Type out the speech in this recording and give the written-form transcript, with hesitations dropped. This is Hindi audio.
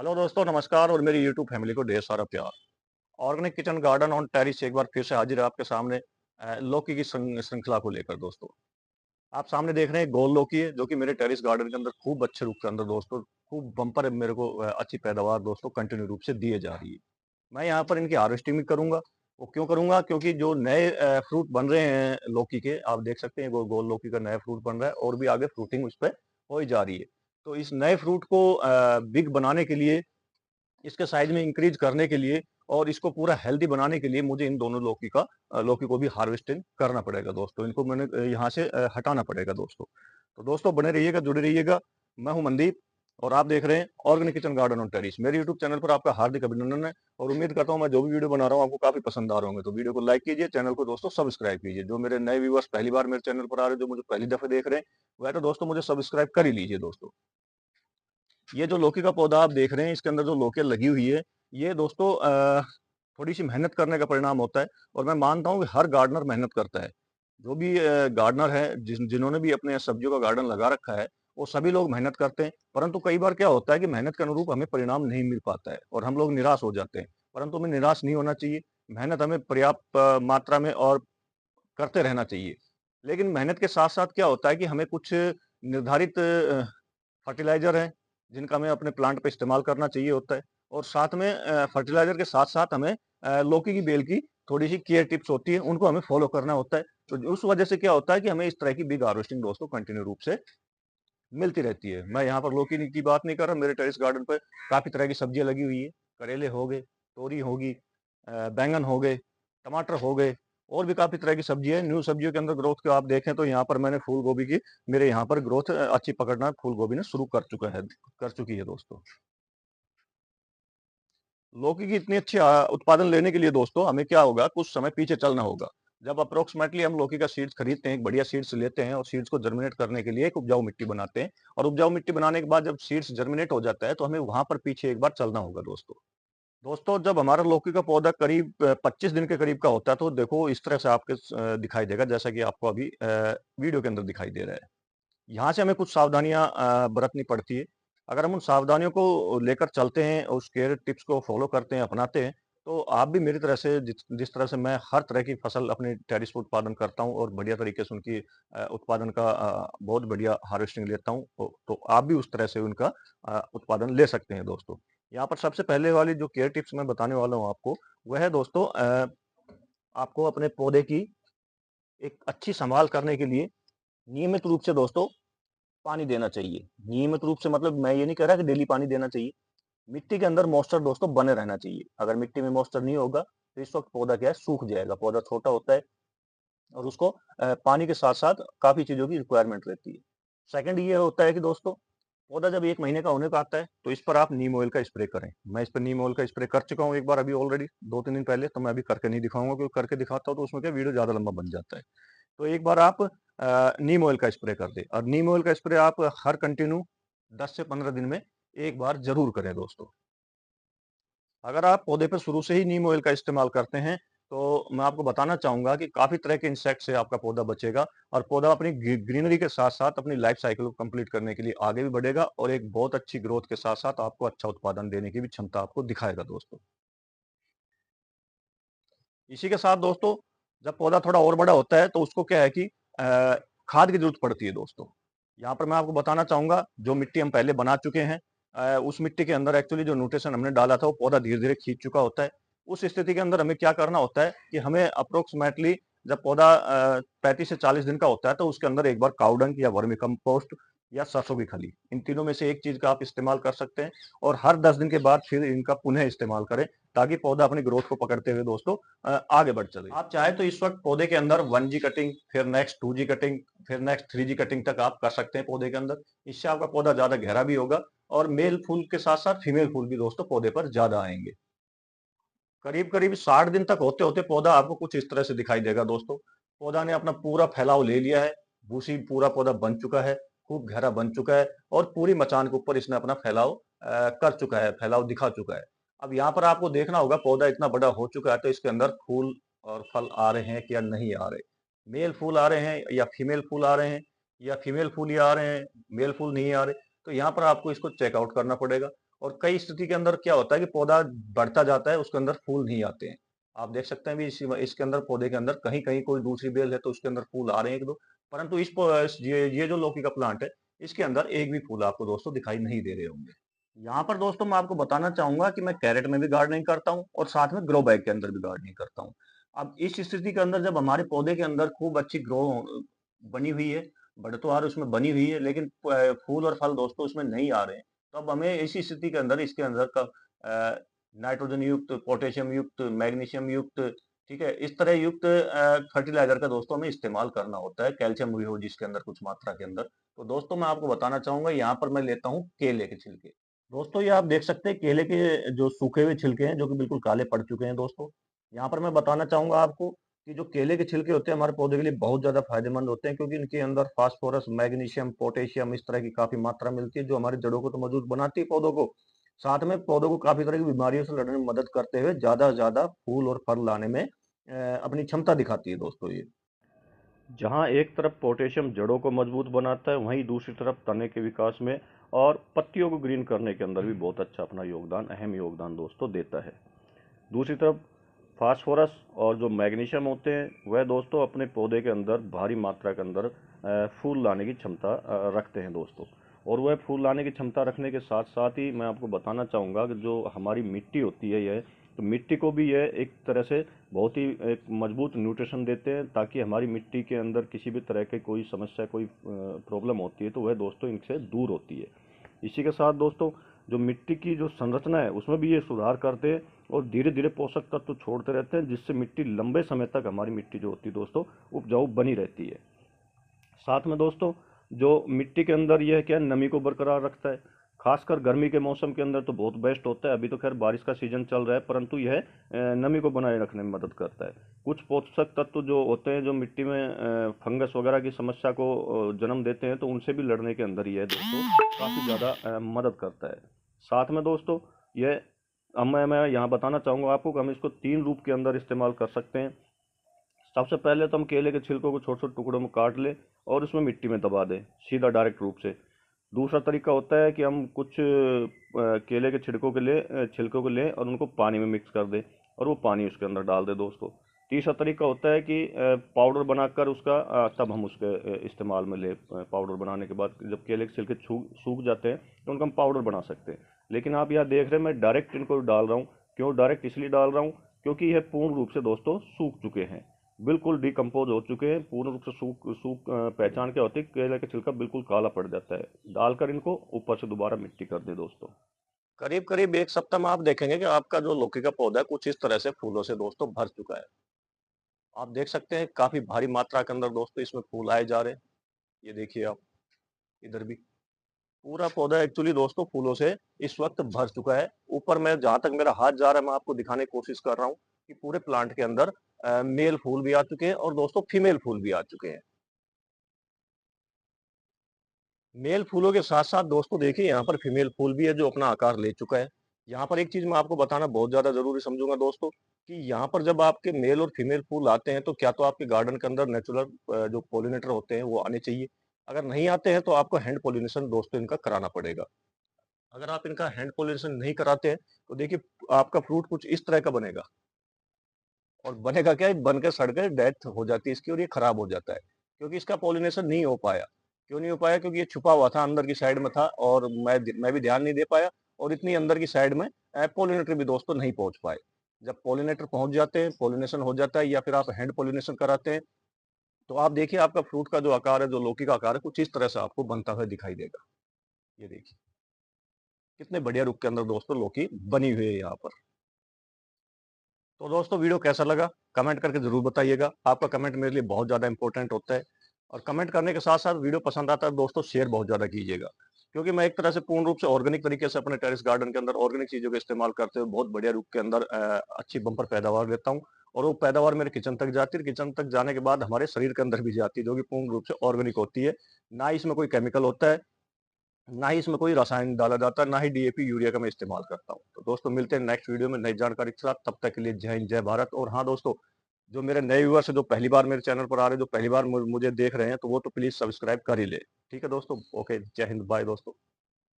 हेलो दोस्तों, नमस्कार और मेरी यूट्यूब फैमिली को ढेर सारा प्यार। Organic kitchen garden on terrace एक बार फिर से हाजिर है आपके सामने लौकी की श्रृंखला को लेकर दोस्तों। आप सामने देख रहे हैं गोल लौकी है जो कि मेरे टेरिस गार्डन के अंदर खूब अच्छे रूप के अंदर दोस्तों खूब बम्पर मेरे को अच्छी पैदावार दोस्तों कंटिन्यू रूप से दिए जा रही है। मैं यहाँ पर इनकी हार्वेस्टिंग भी करूंगा। वो क्यों करूंगा? क्योंकि जो नए फ्रूट बन रहे हैं लौकी के, आप देख सकते हैं गोल लौकी का नया फ्रूट बन रहा है और भी आगे फ्रूटिंग उस पर हो ही जा रही है। तो इस नए फ्रूट को बिग बनाने के लिए, इसके साइज में इंक्रीज करने के लिए और इसको पूरा हेल्दी बनाने के लिए मुझे इन दोनों लौकी को भी हार्वेस्टिंग करना पड़ेगा दोस्तों। इनको मैंने यहाँ से हटाना पड़ेगा दोस्तों। तो दोस्तों बने रहिएगा, जुड़े रहिएगा। मैं हूं मनदीप और आप देख रहे हैं organic kitchen garden on terrace. मेरे यूट्यूब चैनल पर आपका हार्दिक अभिनंदन है और उम्मीद करता हूं मैं जो भी वीडियो बना रहा हूं आपको काफी पसंद आ रहे होंगे। तो वीडियो को लाइक कीजिए, चैनल को दोस्तों सब्सक्राइब कीजिए। जो मेरे नए व्यूअर्स पहली बार मेरे चैनल पर आ रहे हैं, जो मुझे पहली दफे देख रहे हैं, वह तो दोस्तों मुझे सब्सक्राइब कर ही लीजिए दोस्तों। ये जो लौकी का पौधा आप देख रहे हैं, इसके अंदर जो लौकी लगी हुई है, ये दोस्तों थोड़ी सी मेहनत करने का परिणाम होता है और मैं मानता हूँ कि हर गार्डनर मेहनत करता है। जो भी गार्डनर है, जिन्होंने भी अपने सब्जियों का गार्डन लगा रखा है, वो सभी लोग मेहनत करते हैं। परंतु कई बार क्या होता है कि मेहनत के अनुरूप हमें परिणाम नहीं मिल पाता है और हम लोग निराश हो जाते हैं। परंतु हमें निराश नहीं होना चाहिए। मेहनत हमें पर्याप्त मात्रा में और करते रहना चाहिए। लेकिन मेहनत के साथ साथ क्या होता है कि हमें कुछ निर्धारित फर्टिलाइज़र हैं, जिनका हमें अपने प्लांट पे इस्तेमाल करना चाहिए होता है और साथ में फर्टिलाइज़र के साथ-साथ हमें लौकी की बेल की थोड़ी-सी केयर टिप्स होती है, उनको हमें फ़ॉलो करना होता है। तो उस वजह से क्या होता है कि हमें इस तरह की बिग हार्वेस्टिंग दोस्तों कंटिन्यू रूप से मिलती रहती है। मैं यहाँ पर लौकी की बात नहीं कर रहा, मेरे टेरेस गार्डन पे काफ़ी तरह की सब्जियाँ लगी हुई है। करेले हो गए, तोरी होगी, बैंगन हो गए, टमाटर हो गए और भी काफ़ी तरह की सब्जी है। न्यू सब्जियों के अंदर ग्रोथ को आप देखें तो यहाँ पर मैंने फूल गोभी की, मेरे यहाँ पर ग्रोथ अच्छी पकड़ना फूल गोभी ने शुरू कर चुकी है दोस्तों। लौकी की इतनी अच्छी उत्पादन लेने के लिए दोस्तों हमें क्या होगा, कुछ समय पीछे चलना होगा। जब अप्रोक्सीमेटली हम लौकी का सीड्स खरीदते हैं, एक बढ़िया सीड्स लेते हैं और सीड्स को जर्मिनेट करने के लिए एक उपजाऊ मिट्टी बनाते हैं और उपजाऊ मिट्टी बनाने के बाद जब सीड्स जर्मिनेट हो जाता है तो हमें वहां पर पीछे एक बार चलना होगा दोस्तों। दोस्तों जब हमारा लौकी का पौधा करीब 25 दिन के करीब का होता है तो देखो इस तरह से आपके दिखाई देगा, जैसा कि आपको अभी वीडियो के अंदर दिखाई दे रहा है। यहाँ से हमें कुछ सावधानियाँ बरतनी पड़ती है। अगर हम उन सावधानियों को लेकर चलते हैं, उस केयर टिप्स को फ़ॉलो करते हैं, अपनाते हैं, तो आप भी मेरी तरह से जिस जिस तरह से मैं हर तरह की फसल अपने टेरेस पे उत्पादन करता हूँ और बढ़िया तरीके से उनकी उत्पादन का बहुत बढ़िया हार्वेस्टिंग लेता हूँ, तो आप भी उस तरह से उनका उत्पादन ले सकते हैं दोस्तों। यहाँ पर सबसे पहले वाली जो केयर टिप्स मैं बताने वाला हूँ आपको, वह है दोस्तों आपको अपने पौधे की एक अच्छी संभाल करने के लिए नियमित रूप से दोस्तों पानी देना चाहिए। नियमित रूप से मतलब मैं ये नहीं कह रहा कि डेली पानी देना चाहिए। मिट्टी के अंदर मॉइस्चर दोस्तों बने रहना चाहिए। अगर मिट्टी में मॉइस्चर नहीं होगा, तो इस वक़्त पौधा क्या है, सूख जाएगा। पौधा छोटा होता है और उसको पानी के साथ-साथ काफ़ी चीज़ों की रिक्वायरमेंट रहती है। सेकंड ये होता है कि दोस्तों, पौधा जब 1 महीने का होने को आता है, तो इस पर आप नीम ऑयल का स्प्रे करें। मैं इस पर नीम ऑयल का स्प्रे कर चुका हूँ एक बार अभी ऑलरेडी 2-3 दिन पहले, तो मैं अभी करके नहीं दिखाऊँगा क्योंकि करके दिखाता हूँ तो उसमें क्या वीडियो ज़्यादा लंबा बन जाता है। तो एक बार आप नीम ऑयल का स्प्रे कर दें और नीम ऑयल का स्प्रे आप हर कंटिन्यू 10 से 15 दिन में एक बार ज़रूर करें दोस्तों। अगर आप पौधे पे शुरू से ही नीम ऑयल का इस्तेमाल करते हैं, तो मैं आपको बताना चाहूँगा कि काफ़ी तरह के इंसेक्ट से आपका पौधा बचेगा और पौधा अपनी ग्रीनरी के साथ-साथ अपनी लाइफ साइकिल को कंप्लीट करने के लिए आगे भी बढ़ेगा और एक बहुत अच्छी ग्रोथ के साथ-साथ आपको अच्छा उत्पादन देने की भी क्षमता आपको दिखाएगा दोस्तों। इसी के साथ दोस्तों, जब पौधा थोड़ा और बड़ा होता है तो उसको क्या है कि खाद की ज़रूरत पड़ती है दोस्तों। यहाँ पर मैं आपको बताना चाहूँगा, जो मिट्टी हम पहले बना चुके हैं, उस मिट्टी के अंदर एक्चुअली जो न्यूट्रिशन हमने डाला था वो पौधा धीरे-धीरे खींच चुका होता है। उस स्थिति के अंदर हमें क्या करना होता है कि हमें अप्रोक्सिमेटली जब पौधा 35 से 40 दिन का होता है तो उसके अंदर एक बार काऊ डंग या वर्मी कंपोस्ट या सरसों की खली, इन तीनों में से एक चीज़ का आप इस्तेमाल कर सकते हैं और हर 10 दिन के बाद फिर इनका पुनः इस्तेमाल करें, ताकि पौधा अपनी ग्रोथ को पकड़ते हुए दोस्तों आगे बढ़ चले। आप चाहे तो इस वक्त पौधे के अंदर 1G कटिंग, फिर नेक्स्ट 2G कटिंग, फिर नेक्स्ट 3G कटिंग तक आप कर सकते हैं पौधे के अंदर। इससे आपका पौधा ज्यादा गहरा भी होगा और मेल फूल के साथ साथ फीमेल फूल भी दोस्तों पौधे पर ज्यादा आएंगे। करीब करीब 60 दिन तक होते होते पौधा आपको कुछ इस तरह से दिखाई देगा दोस्तों। पौधा ने अपना पूरा फैलाव ले लिया है, भूसी पूरा पौधा बन चुका है, खूब गहरा बन चुका है और पूरी मचान के ऊपर इसने अपना फैलाव कर चुका है, फैलाव दिखा चुका है। अब यहाँ पर आपको देखना होगा, पौधा इतना बड़ा हो चुका है तो इसके अंदर फूल और फल आ रहे हैं कि या नहीं आ रहे, मेल फूल आ रहे हैं या फीमेल फूल आ रहे हैं, या फीमेल फूल ही आ रहे हैं, मेल फूल नहीं आ रहे। तो यहाँ पर आपको इसको चेकआउट करना पड़ेगा और कई स्थिति के अंदर क्या होता है कि पौधा बढ़ता जाता है, उसके अंदर फूल नहीं आते हैं। आप देख सकते हैं भी इसके अंदर पौधे के अंदर कहीं-कहीं कोई दूसरी बेल है तो उसके अंदर फूल आ रहे हैं 1-2, परंतु ये जो लौकी का प्लांट है, इसके अंदर एक भी फूल आपको दोस्तों दिखाई नहीं दे रहे होंगे। यहाँ पर दोस्तों मैं आपको बताना चाहूँगा कि मैं कैरेट में भी गार्डनिंग करता हूँ और साथ में ग्रो बैग के अंदर भी गार्डनिंग करता हूँ। अब इस स्थिति के अंदर जब हमारे पौधे के अंदर खूब अच्छी ग्रो बनी हुई है, बढ़तुआर उसमें बनी हुई है, लेकिन फूल और फल दोस्तों उसमें नहीं आ रहे हैं। तो अब हमें इसी स्थिति के अंदर इसके अंदर का नाइट्रोजन युक्त, पोटेशियम युक्त, मैग्नीशियम युक्त, ठीक है, इस तरह युक्त फर्टिलाइज़र का दोस्तों हमें इस्तेमाल करना होता है, कैल्शियम भी हो जिसके अंदर कुछ मात्रा के अंदर। तो दोस्तों मैं आपको बताना चाहूँगा यहाँ पर मैं लेता हूँ केले के छिलके। दोस्तों ये आप देख सकते हैं केले के जो सूखे हुए छिलके हैं, जो कि बिल्कुल काले पड़ चुके हैं दोस्तों। यहाँ पर मैं बताना चाहूँगा आपको कि जो केले के छिलके होते हैं हमारे पौधे के लिए बहुत ज़्यादा फ़ायदेमंद होते हैं, क्योंकि इनके अंदर फ़ॉस्फ़ोरस, मैग्नीशियम, पोटेशियम इस तरह की काफ़ी मात्रा मिलती है, जो हमारी जड़ों को तो मज़बूत बनाती है पौधों को, साथ में पौधों को काफ़ी तरह की बीमारियों से लड़ने में मदद करते हुए ज़्यादा से ज़्यादा फूल और फल लाने में अपनी क्षमता दिखाती है दोस्तों ये। जहाँ एक तरफ पोटेशियम जड़ों को मजबूत बनाता है, वहीं दूसरी तरफ तने के विकास में और पत्तियों को ग्रीन करने के अंदर भी बहुत अच्छा अपना योगदान, अहम योगदान दोस्तों देता है। दूसरी तरफ फास्फोरस और जो मैग्नीशियम होते हैं वह दोस्तों अपने पौधे के अंदर भारी मात्रा के अंदर फूल लाने की क्षमता रखते हैं दोस्तों। और वह फूल लाने की क्षमता रखने के साथ साथ ही मैं आपको बताना चाहूँगा कि जो हमारी मिट्टी होती है यह, तो मिट्टी को भी यह एक तरह से बहुत ही एक मजबूत न्यूट्रिशन देते हैं, ताकि हमारी मिट्टी के अंदर किसी भी तरह के कोई समस्या, कोई प्रॉब्लम होती है तो वह दोस्तों इनसे दूर होती है। इसी के साथ दोस्तों जो मिट्टी की जो संरचना है उसमें भी ये सुधार करते हैं और धीरे धीरे पोषक तत्व छोड़ते रहते हैं, जिससे मिट्टी लंबे समय तक, हमारी मिट्टी जो होती है दोस्तों, उपजाऊ बनी रहती है। साथ में दोस्तों जो मिट्टी के अंदर यह क्या नमी को बरकरार रखता है, खासकर गर्मी के मौसम के अंदर तो बहुत बेस्ट होता है। अभी तो खैर बारिश का सीजन चल रहा है, परंतु यह नमी को बनाए रखने में मदद करता है। कुछ पोषक तत्व जो होते हैं जो मिट्टी में फंगस वगैरह की समस्या को जन्म देते हैं, तो उनसे भी लड़ने के अंदर यह दोस्तों काफ़ी ज़्यादा मदद करता है। साथ में दोस्तों यह, अब मैं यहाँ बताना चाहूँगा आपको कि हम इसको 3 रूप के अंदर इस्तेमाल कर सकते हैं। सबसे पहले तो हम केले के छिलकों को छोटे छोटे टुकड़ों में काट लें और उसमें मिट्टी में दबा दें, सीधा डायरेक्ट रूप से। दूसरा तरीका होता है कि हम कुछ केले के छिलकों को लें और उनको पानी में मिक्स कर दें और वो पानी उसके अंदर डाल दें दोस्तों। तीसरा तरीका होता है कि पाउडर बनाकर उसका तब हम उसके इस्तेमाल में लें। पाउडर बनाने के बाद जब केले के छिलके सूख जाते हैं तो उनका हम पाउडर बना सकते हैं। लेकिन आप यहाँ देख रहे हैं मैं डायरेक्ट इनको डाल रहा हूँ। क्यों डायरेक्ट इसलिए डाल रहा हूँ, क्योंकि यह पूर्ण रूप से दोस्तों सूख चुके हैं, बिल्कुल डिकम्पोज हो चुके हैं, पूर्ण रूप से सूख सूख पहचान क्या होती है, केले का छिलका बिल्कुल काला पड़ जाता है। डालकर इनको ऊपर से दोबारा मिट्टी कर दे दोस्तों। करीब-करीब 1 सप्ताह में आप देखेंगे कि आपका जो लौकी का पौधा है कुछ इस तरह से फूलों से दोस्तों भर चुका है। आप देख सकते हैं काफ़ी भारी मात्रा के अंदर दोस्तों इसमें फूल आए जा रहे हैं। ये देखिए आप, इधर भी। पूरा पौधा एक्चुअली दोस्तों फूलों से इस वक़्त भर चुका है। ऊपर मैं जहाँ तक मेरा हाथ जा रहा है मैं आपको दिखाने की कोशिश कर रहा हूँ कि पूरे प्लांट के अंदर मेल फूल भी आ चुके हैं और दोस्तों फीमेल फूल भी आ चुके हैं। मेल फूलों के साथ-साथ दोस्तों देखिए यहाँ पर फीमेल फूल भी है जो अपना आकार ले चुका है। यहाँ पर एक चीज़ मैं आपको बताना बहुत ज़्यादा ज़रूरी समझूँगा दोस्तों, कि यहाँ पर जब आपके मेल और फीमेल फूल आते हैं तो क्या तो आपके गार्डन के अंदर नेचुरल जो पॉलिनेटर होते हैं वो आने चाहिए। अगर नहीं आते हैं तो आपको हैंड पॉलिनेशन दोस्तों इनका कराना पड़ेगा। अगर आप इनका हैंड पॉलिनेशन नहीं कराते हैं तो देखिए आपका फ्रूट कुछ इस तरह का बनेगा। और बनेगा क्या, बन के सड़ के डेथ हो जाती है इसकी और ये खराब हो जाता है, क्योंकि इसका पॉलिनेशन नहीं हो पाया। क्यों नहीं हो पाया? क्योंकि ये छुपा हुआ था, अंदर की साइड में था और मैं भी ध्यान नहीं दे पाया और इतनी अंदर की साइड में पॉलिनेटर भी दोस्तों नहीं पहुंच पाए। जब पॉलिनेटर पहुंच जाते हैं, पॉलिनेशन हो जाता है या फिर आप हैंड पॉलिनेशन कराते हैं, तो आप देखिए आपका फ्रूट का जो आकार है, जो लौकी का आकार है, कुछ इस तरह से आपको बनता हुआ दिखाई देगा। ये देखिए कितने बढ़िया रूप के अंदर दोस्तों लौकी बनी हुई है यहाँ पर। तो दोस्तों वीडियो कैसा लगा कमेंट करके ज़रूर बताइएगा। आपका कमेंट मेरे लिए बहुत ज़्यादा इंपॉर्टेंट होता है और कमेंट करने के साथ-साथ वीडियो पसंद आता है दोस्तों शेयर बहुत ज़्यादा कीजिएगा। क्योंकि मैं एक तरह से पूर्ण रूप से ऑर्गेनिक तरीके से अपने टेरेस गार्डन के अंदर ऑर्गेनिक चीज़ों का इस्तेमाल करते हुए बहुत बढ़िया रूप के अंदर अच्छी बम्पर पैदावार लेता हूँ और वो पैदावार मेरे किचन तक जाती है। किचन तक जाने के बाद हमारे शरीर के अंदर भी जाती है, जो कि पूर्ण रूप से ऑर्गेनिक होती है। ना इसमें कोई केमिकल होता है, ना ही इसमें कोई रसायन डाला जाता है, ना ही डीएपी, यूरिया का मैं इस्तेमाल करता हूँ। तो दोस्तों मिलते हैं नेक्स्ट वीडियो में नई जानकारी के साथ, तब तक के लिए जय हिंद, जय भारत। और हाँ दोस्तों, जो मेरे नए व्यूअर्स हैं, जो पहली बार मेरे चैनल पर आ रहे हैं, जो पहली बार मुझे देख रहे हैं, तो वो तो प्लीज़ सब्सक्राइब कर ही लें। ठीक है दोस्तों? ओके, जय हिंद, बाय दोस्तों।